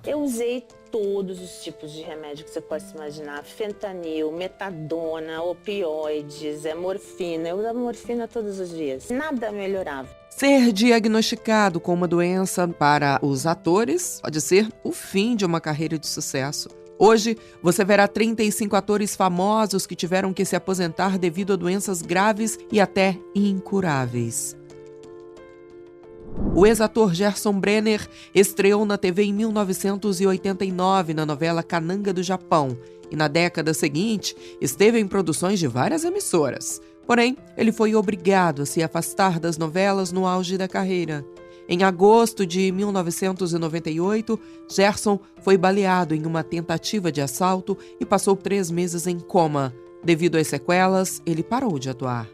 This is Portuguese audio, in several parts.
Eu usei todos os tipos de remédio que você possa imaginar. Fentanil, metadona, opioides, morfina. Eu usava morfina todos os dias. Nada melhorava. Ser diagnosticado com uma doença para os atores pode ser o fim de uma carreira de sucesso. Hoje, você verá 35 atores famosos que tiveram que se aposentar devido a doenças graves e até incuráveis. O ex-ator Gerson Brenner estreou na TV em 1989 na novela Cananga do Japão e na década seguinte esteve em produções de várias emissoras. Porém, ele foi obrigado a se afastar das novelas no auge da carreira. Em agosto de 1998, Gerson foi baleado em uma tentativa de assalto e passou 3 meses em coma. Devido às sequelas, ele parou de atuar.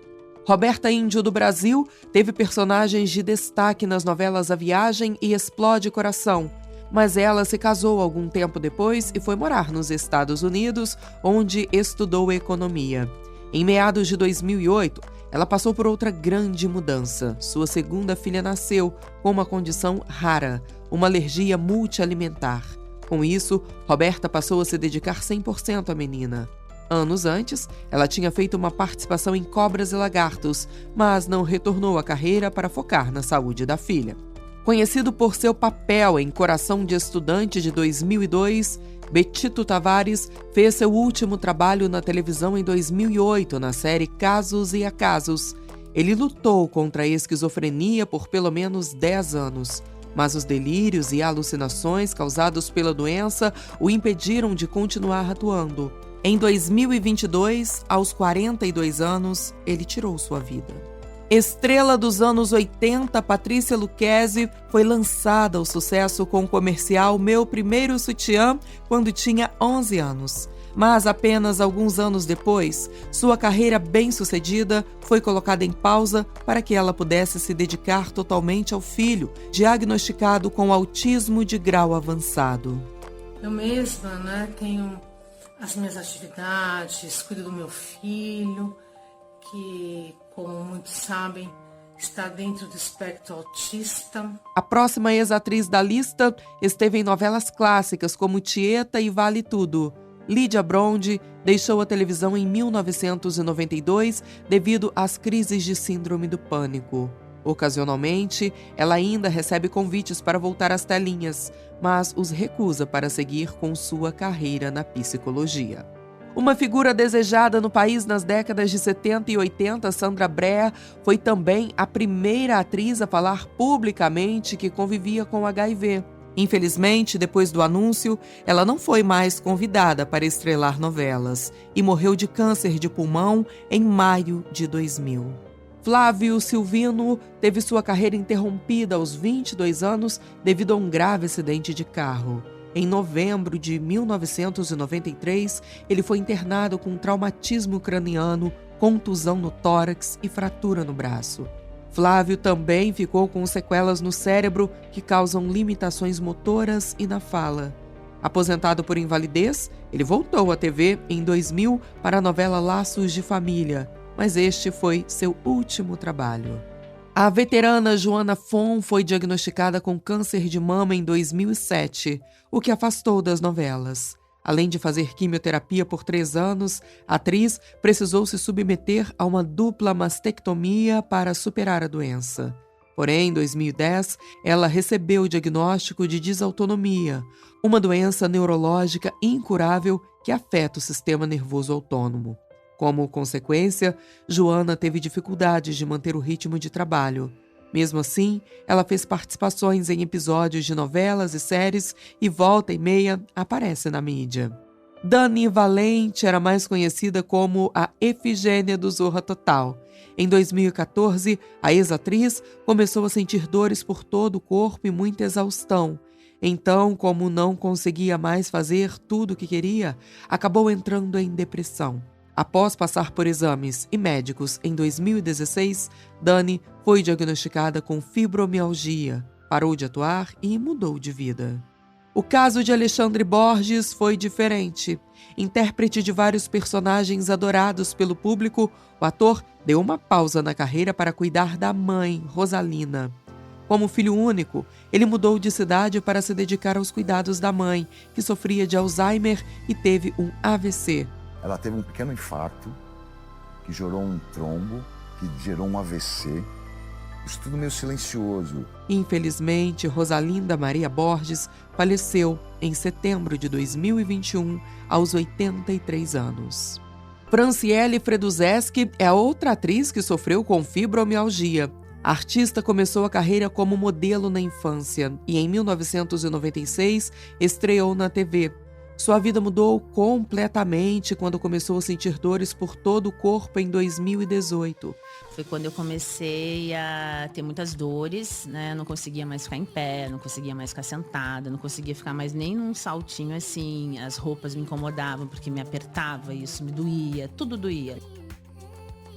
Roberta Índio do Brasil teve personagens de destaque nas novelas A Viagem e Explode Coração, mas ela se casou algum tempo depois e foi morar nos Estados Unidos, onde estudou economia. Em meados de 2008, ela passou por outra grande mudança. Sua segunda filha nasceu com uma condição rara, uma alergia multialimentar. Com isso, Roberta passou a se dedicar 100% à menina. Anos antes, ela tinha feito uma participação em Cobras e Lagartos, mas não retornou à carreira para focar na saúde da filha. Conhecido por seu papel em Coração de Estudante de 2002, Betito Tavares fez seu último trabalho na televisão em 2008, na série Casos e Acasos. Ele lutou contra a esquizofrenia por pelo menos 10 anos, mas os delírios e alucinações causados pela doença o impediram de continuar atuando. Em 2022, aos 42 anos, ele tirou sua vida. Estrela dos anos 80, Patrícia Luquezzi foi lançada ao sucesso com o comercial Meu Primeiro Sutiã quando tinha 11 anos. Mas apenas alguns anos depois, sua carreira bem-sucedida foi colocada em pausa para que ela pudesse se dedicar totalmente ao filho, diagnosticado com autismo de grau avançado. Eu mesma, tenho as minhas atividades, cuido do meu filho, que, como muitos sabem, está dentro do espectro autista. A próxima ex-atriz da lista esteve em novelas clássicas como Tieta e Vale Tudo. Lídia Bronde deixou a televisão em 1992 devido às crises de síndrome do pânico. Ocasionalmente, ela ainda recebe convites para voltar às telinhas, mas os recusa para seguir com sua carreira na psicologia. Uma figura desejada no país nas décadas de 70 e 80, Sandra Brea foi também a primeira atriz a falar publicamente que convivia com HIV. Infelizmente, depois do anúncio, ela não foi mais convidada para estrelar novelas e morreu de câncer de pulmão em maio de 2000. Flávio Silvino teve sua carreira interrompida aos 22 anos devido a um grave acidente de carro. Em novembro de 1993, ele foi internado com traumatismo craniano, contusão no tórax e fratura no braço. Flávio também ficou com sequelas no cérebro que causam limitações motoras e na fala. Aposentado por invalidez, ele voltou à TV em 2000 para a novela Laços de Família, mas este foi seu último trabalho. A veterana Joana Fon foi diagnosticada com câncer de mama em 2007, o que afastou das novelas. Além de fazer quimioterapia por 3 anos, a atriz precisou se submeter a uma dupla mastectomia para superar a doença. Porém, em 2010, ela recebeu o diagnóstico de disautonomia, uma doença neurológica incurável que afeta o sistema nervoso autônomo. Como consequência, Joana teve dificuldades de manter o ritmo de trabalho. Mesmo assim, ela fez participações em episódios de novelas e séries e volta e meia aparece na mídia. Dani Valente era mais conhecida como a Efigênia do Zorra Total. Em 2014, a ex-atriz começou a sentir dores por todo o corpo e muita exaustão. Então, como não conseguia mais fazer tudo o que queria, acabou entrando em depressão. Após passar por exames e médicos em 2016, Dani foi diagnosticada com fibromialgia, parou de atuar e mudou de vida. O caso de Alexandre Borges foi diferente. Intérprete de vários personagens adorados pelo público, o ator deu uma pausa na carreira para cuidar da mãe, Rosalina. Como filho único, ele mudou de cidade para se dedicar aos cuidados da mãe, que sofria de Alzheimer e teve um AVC. Ela teve um pequeno infarto, que gerou um trombo, que gerou um AVC. Isso tudo meio silencioso. Infelizmente, Rosalinda Maria Borges faleceu em setembro de 2021, aos 83 anos. Franciele Freduzewski é a outra atriz que sofreu com fibromialgia. A artista começou a carreira como modelo na infância e, em 1996, estreou na TV. Sua vida mudou completamente quando começou a sentir dores por todo o corpo em 2018. Foi quando eu comecei a ter muitas dores, né? Não conseguia mais ficar em pé, não conseguia mais ficar sentada, não conseguia ficar mais nem num saltinho assim. As roupas me incomodavam porque me apertava, isso me doía, tudo doía.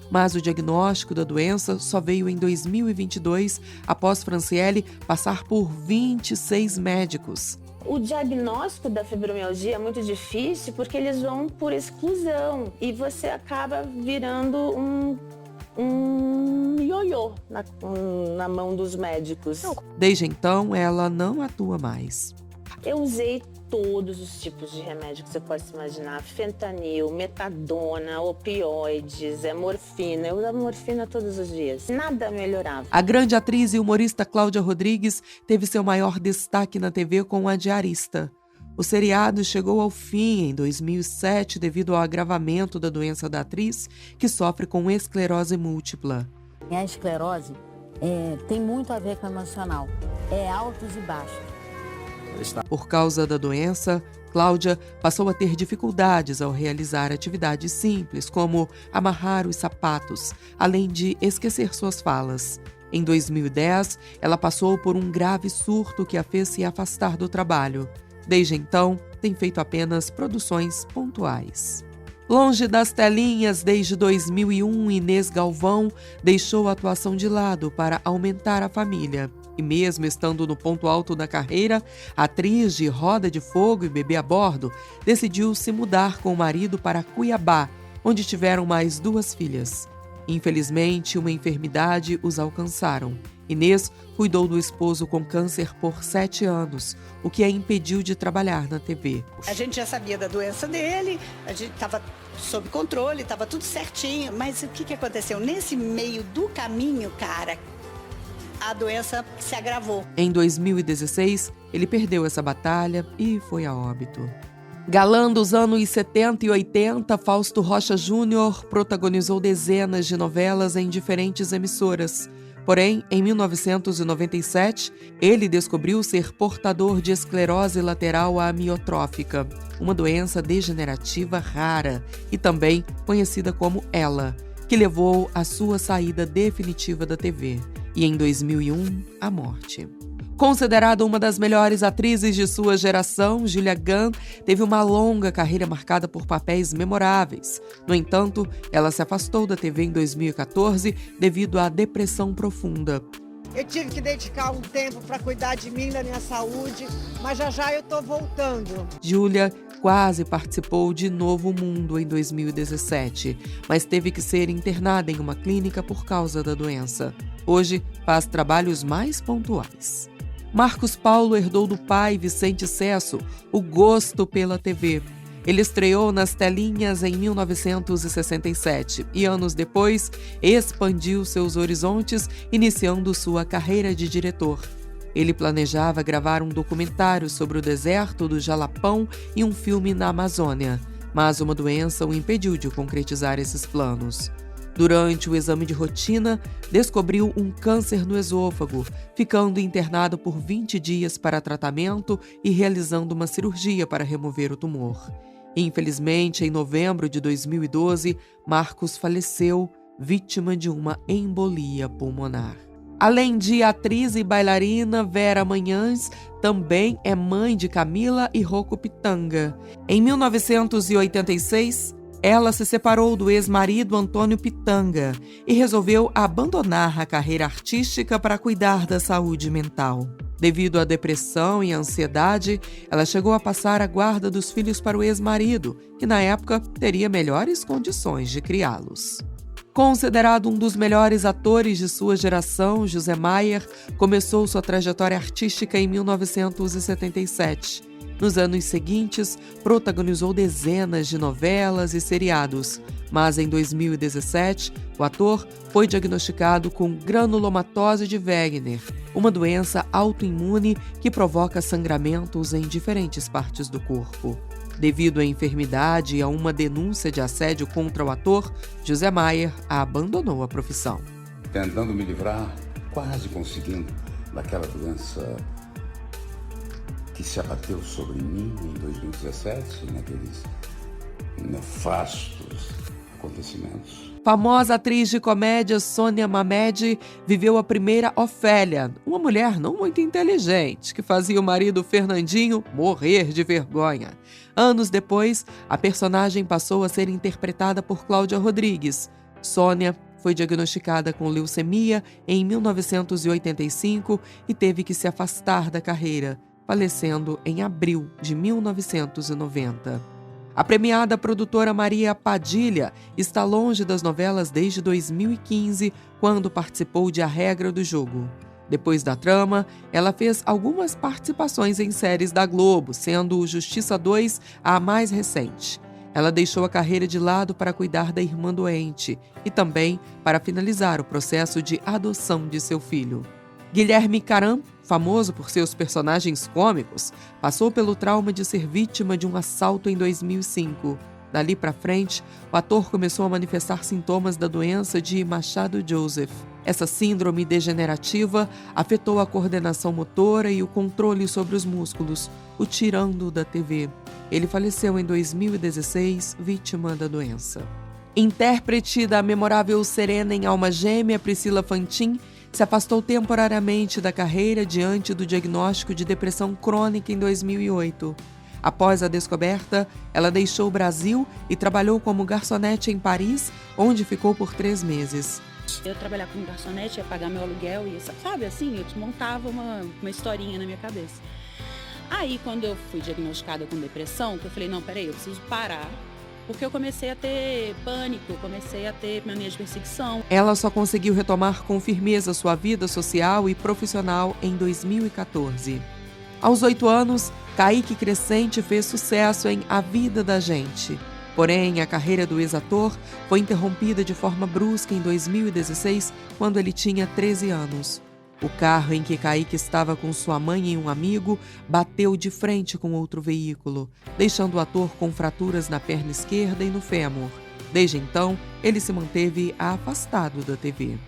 Mas o diagnóstico da doença só veio em 2022, após Franciele passar por 26 médicos. O diagnóstico da fibromialgia é muito difícil porque eles vão por exclusão e você acaba virando um ioiô na mão dos médicos. Desde então, ela não atua mais. Eu usei todos os tipos de remédio que você possa imaginar. Fentanil, metadona, opioides, morfina. Eu usava morfina todos os dias. Nada melhorava. A grande atriz e humorista Cláudia Rodrigues teve seu maior destaque na TV com A Diarista. O seriado chegou ao fim em 2007 devido ao agravamento da doença da atriz, que sofre com esclerose múltipla. A esclerose tem muito a ver com o emocional. É altos e baixos. Por causa da doença, Cláudia passou a ter dificuldades ao realizar atividades simples, como amarrar os sapatos, além de esquecer suas falas. Em 2010, ela passou por um grave surto que a fez se afastar do trabalho. Desde então, tem feito apenas produções pontuais. Longe das telinhas desde 2001, Inês Galvão deixou a atuação de lado para aumentar a família. E mesmo estando no ponto alto da carreira, a atriz de Roda de Fogo e Bebê a Bordo decidiu se mudar com o marido para Cuiabá, onde tiveram mais 2 filhas. Infelizmente, uma enfermidade os alcançaram. Inês cuidou do esposo com câncer por 7 anos, o que a impediu de trabalhar na TV. A gente já sabia da doença dele, a gente estava sob controle, estava tudo certinho. Mas o que aconteceu? Nesse meio do caminho, cara, a doença se agravou. Em 2016, ele perdeu essa batalha e foi a óbito. Galã dos anos 70 e 80, Fausto Rocha Júnior protagonizou dezenas de novelas em diferentes emissoras. Porém, em 1997, ele descobriu ser portador de esclerose lateral amiotrófica, uma doença degenerativa rara e também conhecida como ELA, que levou à sua saída definitiva da TV e, em 2001, à morte. Considerada uma das melhores atrizes de sua geração, Julia Gunn teve uma longa carreira marcada por papéis memoráveis. No entanto, ela se afastou da TV em 2014 devido à depressão profunda. Eu tive que dedicar um tempo para cuidar de mim, da minha saúde, mas já eu estou voltando. Julia quase participou de Novo Mundo em 2017, mas teve que ser internada em uma clínica por causa da doença. Hoje, faz trabalhos mais pontuais. Marcos Paulo herdou do pai, Vicente Cesso, o gosto pela TV. Ele estreou nas telinhas em 1967 e, anos depois, expandiu seus horizontes, iniciando sua carreira de diretor. Ele planejava gravar um documentário sobre o deserto do Jalapão e um filme na Amazônia, mas uma doença o impediu de concretizar esses planos. Durante o exame de rotina, descobriu um câncer no esôfago, ficando internado por 20 dias para tratamento e realizando uma cirurgia para remover o tumor. Infelizmente, em novembro de 2012, Marcos faleceu, vítima de uma embolia pulmonar. Além de atriz e bailarina, Vera Manhães também é mãe de Camila e Rocco Pitanga. Em 1986, ela se separou do ex-marido Antônio Pitanga e resolveu abandonar a carreira artística para cuidar da saúde mental. Devido à depressão e à ansiedade, ela chegou a passar a guarda dos filhos para o ex-marido, que na época teria melhores condições de criá-los. Considerado um dos melhores atores de sua geração, José Maier começou sua trajetória artística em 1977. Nos anos seguintes, protagonizou dezenas de novelas e seriados, mas em 2017, o ator foi diagnosticado com granulomatose de Wegener, uma doença autoimune que provoca sangramentos em diferentes partes do corpo. Devido à enfermidade e a uma denúncia de assédio contra o ator, José Maier abandonou a profissão. Tentando me livrar, quase conseguindo, daquela doença que se abateu sobre mim em 2017, naqueles nefastos acontecimentos. Famosa atriz de comédia Sônia Mamed viveu a primeira Ofélia, uma mulher não muito inteligente, que fazia o marido Fernandinho morrer de vergonha. Anos depois, a personagem passou a ser interpretada por Cláudia Rodrigues. Sônia foi diagnosticada com leucemia em 1985 e teve que se afastar da carreira, falecendo em abril de 1990. A premiada produtora Maria Padilha está longe das novelas desde 2015, quando participou de A Regra do Jogo. Depois da trama, ela fez algumas participações em séries da Globo, sendo Justiça 2 a mais recente. Ela deixou a carreira de lado para cuidar da irmã doente e também para finalizar o processo de adoção de seu filho. Guilherme Caram, famoso por seus personagens cômicos, passou pelo trauma de ser vítima de um assalto em 2005. Dali para frente, o ator começou a manifestar sintomas da doença de Machado Joseph. Essa síndrome degenerativa afetou a coordenação motora e o controle sobre os músculos, o tirando da TV. Ele faleceu em 2016, vítima da doença. Intérprete da memorável Serena em Alma Gêmea, Priscila Fantin, se afastou temporariamente da carreira diante do diagnóstico de depressão crônica em 2008. Após a descoberta, ela deixou o Brasil e trabalhou como garçonete em Paris, onde ficou por 3 meses. Eu trabalhar como garçonete, ia pagar meu aluguel e, sabe, assim, eu montava uma historinha na minha cabeça. Aí, quando eu fui diagnosticada com depressão, que eu falei, não, peraí, eu preciso parar. Porque eu comecei a ter pânico, comecei a ter mania de perseguição. Ela só conseguiu retomar com firmeza sua vida social e profissional em 2014. Aos 8 anos, Kaique Crescente fez sucesso em A Vida da Gente. Porém, a carreira do ex-ator foi interrompida de forma brusca em 2016, quando ele tinha 13 anos. O carro em que Kaique estava com sua mãe e um amigo bateu de frente com outro veículo, deixando o ator com fraturas na perna esquerda e no fêmur. Desde então, ele se manteve afastado da TV.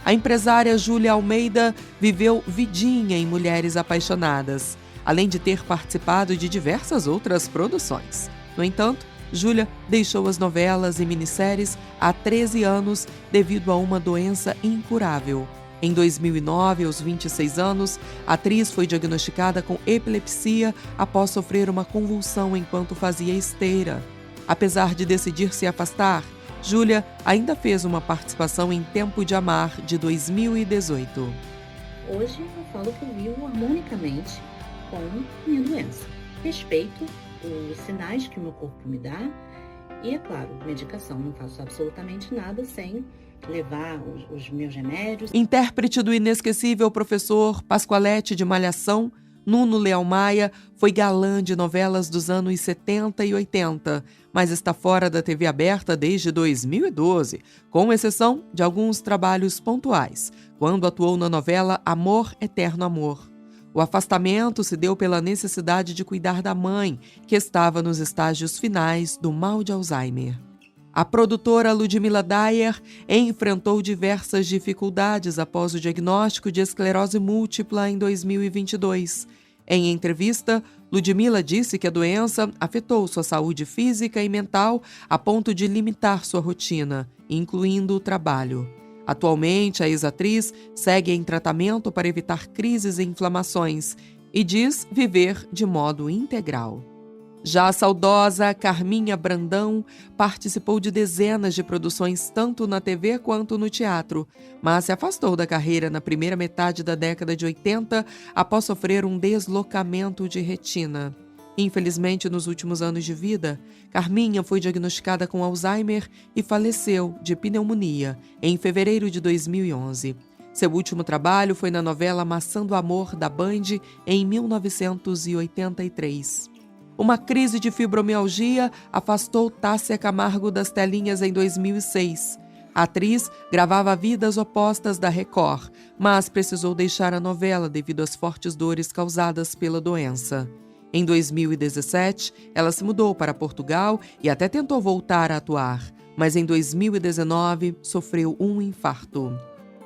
A empresária Júlia Almeida viveu vidinha em Mulheres Apaixonadas, além de ter participado de diversas outras produções. No entanto, Júlia deixou as novelas e minisséries há 13 anos devido a uma doença incurável. Em 2009, aos 26 anos, a atriz foi diagnosticada com epilepsia após sofrer uma convulsão enquanto fazia esteira. Apesar de decidir se afastar, Júlia ainda fez uma participação em Tempo de Amar, de 2018. Hoje eu falo que eu vivo harmonicamente com minha doença. Respeito os sinais que o meu corpo me dá e, é claro, medicação. Não faço absolutamente nada sem levar os meus remédios. Intérprete do inesquecível professor Pascoalete de Malhação, Nuno Leal Maia foi galã de novelas dos anos 70 e 80, mas está fora da TV aberta desde 2012, com exceção de alguns trabalhos pontuais, quando atuou na novela Amor, Eterno Amor. O afastamento se deu pela necessidade de cuidar da mãe, que estava nos estágios finais do mal de Alzheimer. A produtora Ludmila Dyer enfrentou diversas dificuldades após o diagnóstico de esclerose múltipla em 2022. Em entrevista, Ludmila disse que a doença afetou sua saúde física e mental a ponto de limitar sua rotina, incluindo o trabalho. Atualmente, a ex-atriz segue em tratamento para evitar crises e inflamações e diz viver de modo integral. Já a saudosa Carminha Brandão participou de dezenas de produções tanto na TV quanto no teatro, mas se afastou da carreira na primeira metade da década de 80 após sofrer um deslocamento de retina. Infelizmente, nos últimos anos de vida, Carminha foi diagnosticada com Alzheimer e faleceu de pneumonia em fevereiro de 2011. Seu último trabalho foi na novela Maçã do Amor, da Band, em 1983. Uma crise de fibromialgia afastou Tássia Camargo das telinhas em 2006. A atriz gravava Vidas Opostas da Record, mas precisou deixar a novela devido às fortes dores causadas pela doença. Em 2017, ela se mudou para Portugal e até tentou voltar a atuar, mas em 2019 sofreu um infarto.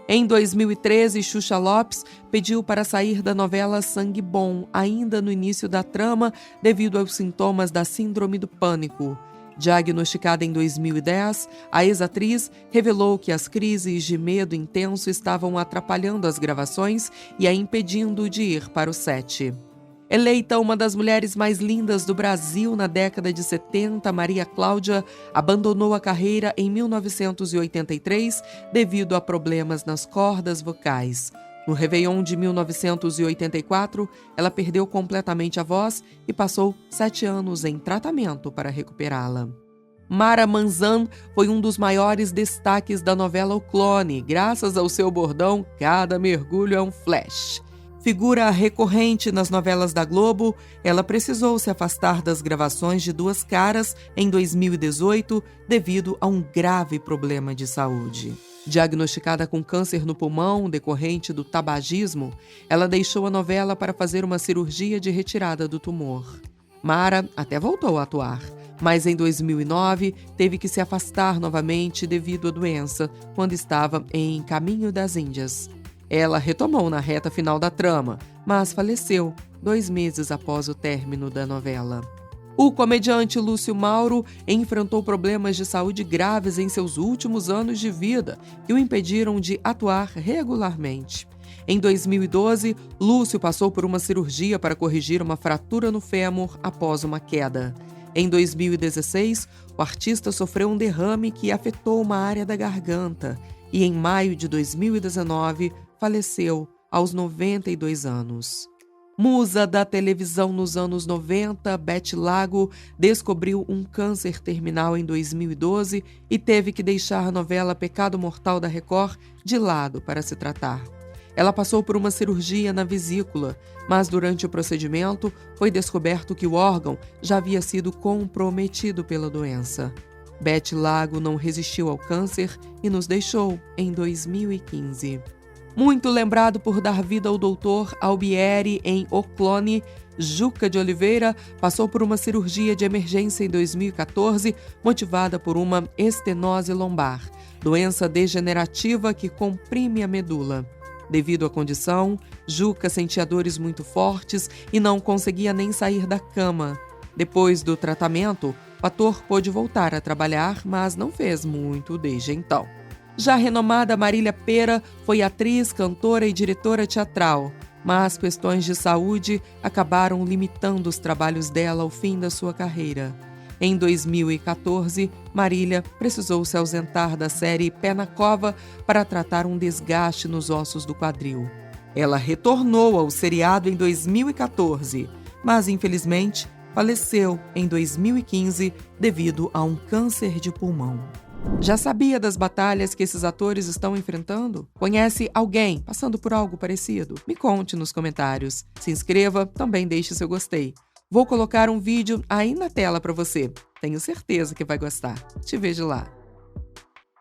Em 2013, Xuxa Lopes pediu para sair da novela Sangue Bom, ainda no início da trama, devido aos sintomas da Síndrome do Pânico. Diagnosticada em 2010, a ex-atriz revelou que as crises de medo intenso estavam atrapalhando as gravações e a impedindo de ir para o set. Eleita uma das mulheres mais lindas do Brasil na década de 70, Maria Cláudia abandonou a carreira em 1983 devido a problemas nas cordas vocais. No Réveillon de 1984, ela perdeu completamente a voz e passou 7 anos em tratamento para recuperá-la. Mara Manzan foi um dos maiores destaques da novela O Clone, graças ao seu bordão "Cada mergulho é um flash". Figura recorrente nas novelas da Globo, ela precisou se afastar das gravações de Duas Caras em 2018 devido a um grave problema de saúde. Diagnosticada com câncer no pulmão decorrente do tabagismo, ela deixou a novela para fazer uma cirurgia de retirada do tumor. Mara até voltou a atuar, mas em 2009 teve que se afastar novamente devido à doença, quando estava em Caminho das Índias. Ela retomou na reta final da trama, mas faleceu 2 meses após o término da novela. O comediante Lúcio Mauro enfrentou problemas de saúde graves em seus últimos anos de vida, que o impediram de atuar regularmente. Em 2012, Lúcio passou por uma cirurgia para corrigir uma fratura no fêmur após uma queda. Em 2016, o artista sofreu um derrame que afetou uma área da garganta e, em maio de 2019, faleceu aos 92 anos. Musa da televisão nos anos 90, Beth Lago descobriu um câncer terminal em 2012 e teve que deixar a novela Pecado Mortal da Record de lado para se tratar. Ela passou por uma cirurgia na vesícula, mas durante o procedimento foi descoberto que o órgão já havia sido comprometido pela doença. Beth Lago não resistiu ao câncer e nos deixou em 2015. Muito lembrado por dar vida ao Dr. Albieri em O Clone, Juca de Oliveira passou por uma cirurgia de emergência em 2014, motivada por uma estenose lombar, doença degenerativa que comprime a medula. Devido à condição, Juca sentia dores muito fortes e não conseguia nem sair da cama. Depois do tratamento, o ator pôde voltar a trabalhar, mas não fez muito desde então. Já a renomada Marília Pêra foi atriz, cantora e diretora teatral, mas questões de saúde acabaram limitando os trabalhos dela ao fim da sua carreira. Em 2014, Marília precisou se ausentar da série Pé na Cova para tratar um desgaste nos ossos do quadril. Ela retornou ao seriado em 2014, mas infelizmente faleceu em 2015 devido a um câncer de pulmão. Já sabia das batalhas que esses atores estão enfrentando? Conhece alguém passando por algo parecido? Me conte nos comentários. Se inscreva, também deixe seu gostei. Vou colocar um vídeo aí na tela para você. Tenho certeza que vai gostar. Te vejo lá.